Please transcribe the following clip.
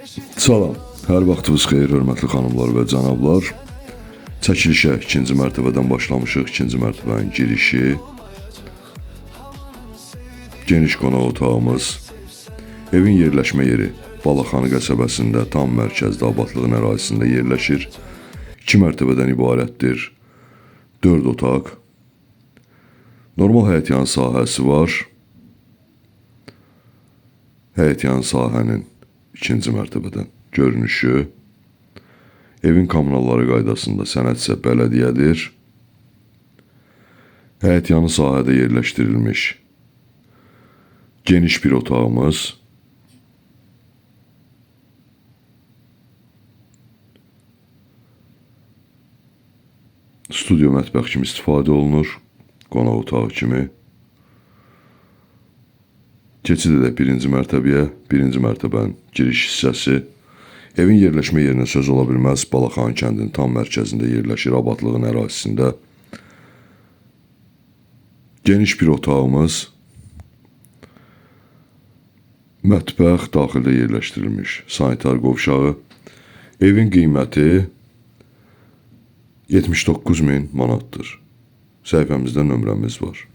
Salam, hər vaxtınız xeyir, hörmətli xanımlar və cənablar. Çəkilişə ikinci mərtəbədən başlamışıq. İkinci mərtəbənin girişi, geniş qonaq otağımız, evin yerləşmə yeri Balaxanı qəsəbəsində, tam mərkəzdə, abadlığın ərazisində yerləşir. 2 mərtəbədən ibarətdir. 4 otaq. Normal həyətyan sahəsi var. Həyətyan sahənin ikinci mərtəbədən görünüşü. Evin kommunalları qaydasında sənədsə bələdiyyədir. Həyətyanı sahədə yerləşdirilmiş geniş bir otağımız. Studio mətbəx kimi istifadə olunur. Qonaq otağı kimi. Keçid edək birinci mərtəbəyə. Birinci mərtəbənin giriş hissəsi. Evin yerləşmə yerinə söz ola bilməz. Balaxanı kəndinin tam mərkəzində yerləşir, abadlığın ərazisində. Geniş bir otağımız. Mətbəx daxildə yerləşdirilmiş sanitar qovşağı. Evin qiyməti 79.000 manatdır. Səhifəmizdə nömrəmiz var.